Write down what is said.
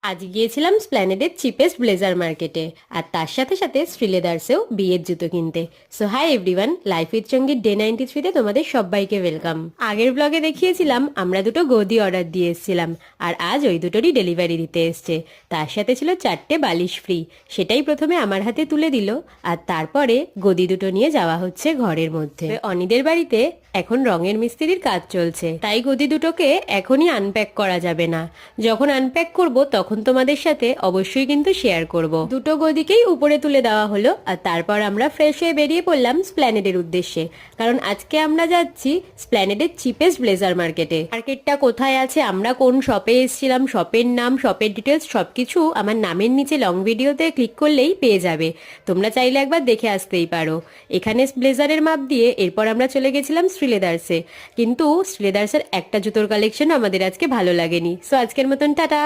আজ গিয়েছিলাম স্প্ল্যানেডের cheapest blazer মার্কেটে, আর তার সাথে সাথে শ্রীলেদার্সেও বিয়ের জুতো কিনতে। So hi everyone, life with সঙ্গীত ডে 93-তে তোমাদের সবাইকে ওয়েলকাম। আগের ব্লগে দেখিয়েছিলাম আমরা দুটো গদি অর্ডার দিয়ে এসেছিলাম, আর আজ ওই দুটোরই ডেলিভারি দিতে এসছে। তার সাথে ছিল 4টে বালিশ ফ্রি। সেটাই প্রথমে আমার হাতে তুলে দিল, আর তারপরে গদি দুটো নিয়ে যাওয়া হচ্ছে ঘরের মধ্যে। অনিদের বাড়িতে এখন রঙের মিস্ত্রির কাজ চলছে, তাই গদি দুটোকে এখনই আনপ্যাক করা যাবে না। যখন আনপ্যাক করব তখন তোমাদের সাথে অবশ্যই কিন্তু শেয়ার করব। দুটো গদিকেই উপরে তুলে দেওয়া হলো, আর তারপর আমরা ফ্রেশ হয়ে বেরিয়ে পড়লাম স্প্ল্যানেডের উদ্দেশ্যে, কারণ আজকে আমরা যাচ্ছি স্প্ল্যানেডের চিপেস্ট ব্লেজার মার্কেটে। মার্কেটটা কোথায় আছে, আমরা কোন শপে এসেছিলাম, শপের নাম, শপের ডিটেলস সবকিছু আমার নামের নিচে লং ভিডিওতে ক্লিক করলেই পেয়ে যাবে। তোমরা চাইলে একবার দেখে আসতেই পারো। এখানে ব্লেজারের মাপ দিয়ে এরপর আমরা চলে গেছিলাম শ্রীলেদার্সে, কিন্তু শ্রীলেদার্সের একটা জুতোর কালেকশন আমাদের আজকে ভালো লাগেনি। সো আজকের মতন টাটা।